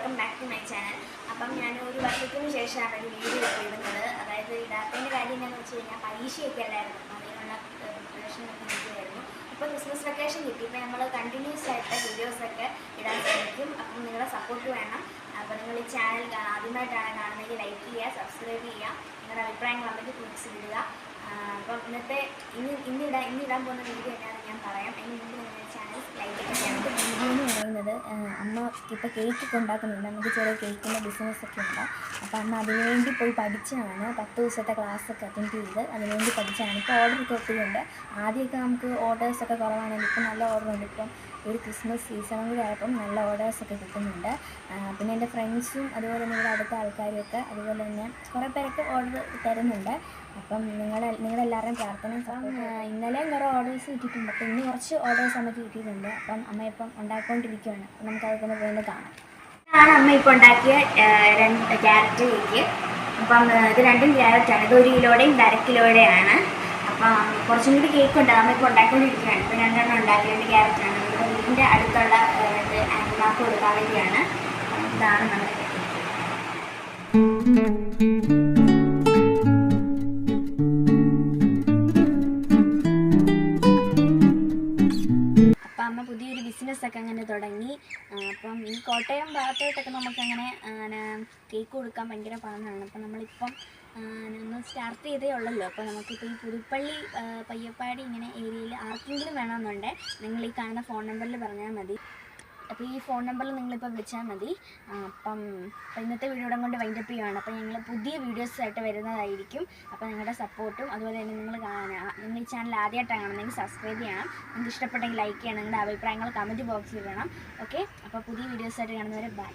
Welcome back to my channel. അപ്പം ഞാൻ ഒരു വർഷത്തിന് ശേഷമാണ് ഒരു വീഡിയോ ഇടുന്നത്. അതായത് ഇടാത്തതിൻ്റെ കാര്യം എന്താണെന്ന് വെച്ച് കഴിഞ്ഞാൽ പരീക്ഷയൊക്കെ അല്ലായിരുന്നു, അപ്പം അതിനുള്ള പ്രിപ്പറേഷനൊക്കെ നിൽക്കുമായിരുന്നു. ഇപ്പോൾ ക്രിസ്മസ് വെക്കേഷൻ കിട്ടി, ഇപ്പോൾ നമ്മൾ കണ്ടിന്യൂസ് ആയിട്ട് വീഡിയോസൊക്കെ ഇടാൻ ശ്രമിക്കും. അപ്പം നിങ്ങളുടെ സപ്പോർട്ട് വേണം. അപ്പോൾ നിങ്ങൾ ഈ ചാനൽ ആദ്യമായിട്ടാണ് കാണുന്നതെങ്കിൽ ലൈക്ക് ചെയ്യുക, സബ്സ്ക്രൈബ് ചെയ്യുക, നിങ്ങളുടെ അഭിപ്രായങ്ങൾ നമുക്ക് കുറിച്ച് ഇടുക. അപ്പം ഇന്നിടാൻ പോകുന്ന വീഡിയോ എന്നാണെന്ന് ഞാൻ പറയാം. അതിന് മുമ്പ് നിങ്ങളുടെ ചാനൽ ലൈക്ക് ചെയ്യാം. വീഡിയോ എന്ന് പറയുന്നത് അമ്മ ഇപ്പോൾ കേക്കൊക്കെ ഉണ്ടാക്കുന്നുണ്ട്. നമുക്ക് ചെറിയ കേക്കിൻ്റെ ബിസിനസ്സൊക്കെ ഉണ്ട്. അപ്പോൾ അമ്മ അതിനുവേണ്ടി പോയി പഠിച്ചതാണ്. 10 ദിവസത്തെ ക്ലാസ്സൊക്കെ അറ്റൻഡ് ചെയ്ത് അതിനുവേണ്ടി പഠിച്ചതാണ്. ഇപ്പോൾ ഓർഡറൊക്കെ ഒത്തിരി ഉണ്ട്. ആദ്യമൊക്കെ നമുക്ക് ഓർഡേഴ്സൊക്കെ കുറവാണെങ്കിൽ ഇപ്പം നല്ല ഓർഡറുണ്ട്. ഇപ്പം ഒരു ക്രിസ്മസ് സീസണും കൂടി ആയപ്പം നല്ല ഓർഡേഴ്സൊക്കെ കിട്ടുന്നുണ്ട്. പിന്നെ എൻ്റെ ഫ്രണ്ട്സും അതുപോലെ നിങ്ങളുടെ അടുത്ത ആൾക്കാരൊക്കെ അതുപോലെ തന്നെ കുറേ പേരൊക്കെ ഓർഡർ തരുന്നുണ്ട്. അപ്പം നിങ്ങളെല്ലാവരുടെയും പ്രാർത്ഥന. ഇന്നലെയും കുറേ ഓർഡേഴ്സ് കിട്ടിയിട്ടുണ്ട്. അപ്പോൾ ഇന്ന് കുറച്ച് ഓർഡേഴ്സ് നമുക്ക് കിട്ടിയിട്ടുണ്ട്. അപ്പം അമ്മ ഇപ്പം ഉണ്ടാക്കിക്കൊണ്ടിരിക്കുകയാണ്. അപ്പം നമുക്കതൊക്കെ ഒന്ന് പോയി കാണാം. ഇതാണ് അമ്മ ഇപ്പോൾ ഉണ്ടാക്കിയ 2 ക്യാരറ്റ് കേക്ക്. അപ്പം ഇത് 2 ക്യാരറ്റാണ്. ഇത് 1 കിലോയുടെയും 1/2 കിലോയുടെയാണ്. അപ്പം കുറച്ചും കൂടി കേക്ക് ഉണ്ട്. അമ്മ ഇപ്പോൾ ഉണ്ടാക്കിക്കൊണ്ടിരിക്കുകയാണ്. ഇപ്പോൾ 2 എണ്ണം ഉണ്ടാക്കി 2 ക്യാരറ്റാണ്. നമ്മുടെ വീടിൻ്റെ അടുത്തുള്ള ആൻറ്റിമാർക്ക് കൊടുക്കാൻ വേണ്ടിയാണ്. ഇതാണ് നമ്മുടെ കേക്ക്. അമ്മ പുതിയൊരു ബിസിനസ്സൊക്കെ അങ്ങനെ തുടങ്ങി. അപ്പം ഈ കോട്ടയം ഭാഗത്തോട്ടൊക്കെ നമുക്കങ്ങനെ കേക്ക് കൊടുക്കാൻ ഭയങ്കര പാടാണ്. അപ്പം നമ്മളിപ്പം ഒന്ന് സ്റ്റാർട്ട് ചെയ്തേ ഉള്ളല്ലോ. അപ്പോൾ നമുക്കിപ്പോൾ ഈ പുതുപ്പള്ളി പയ്യപ്പാടി ഇങ്ങനെ ഏരിയയിൽ ആർക്കെങ്കിലും വേണമെന്നുണ്ടെങ്കിൽ നിങ്ങൾ ഈ കാണുന്ന ഫോൺ നമ്പറിൽ പറഞ്ഞാൽ മതി. അപ്പോൾ ഈ ഫോൺ നമ്പറിൽ നിങ്ങളിപ്പോൾ വിളിച്ചാൽ മതി. അപ്പം ഇന്നത്തെ വീഡിയോയുടെ കൊണ്ട് വൈൻഡപ്പ് ചെയ്യുകയാണ്. അപ്പോൾ ഞങ്ങൾ പുതിയ വീഡിയോസായിട്ട് വരുന്നതായിരിക്കും. അപ്പോൾ നിങ്ങളുടെ സപ്പോർട്ടും അതുപോലെ തന്നെ നിങ്ങൾ ഈ ചാനൽ ആദ്യമായിട്ടാണ് കാണുന്നതെങ്കിൽ സബ്സ്ക്രൈബ് ചെയ്യണം. നിങ്ങൾക്ക് ഇഷ്ടപ്പെട്ടെങ്കിൽ ലൈക്ക് ചെയ്യണം. നിങ്ങളുടെ അഭിപ്രായങ്ങൾ കമൻറ്റ് ബോക്സിൽ ഇടണം. ഓക്കെ, അപ്പോൾ പുതിയ വീഡിയോസായിട്ട് കാണുന്നവരെ ബൈ.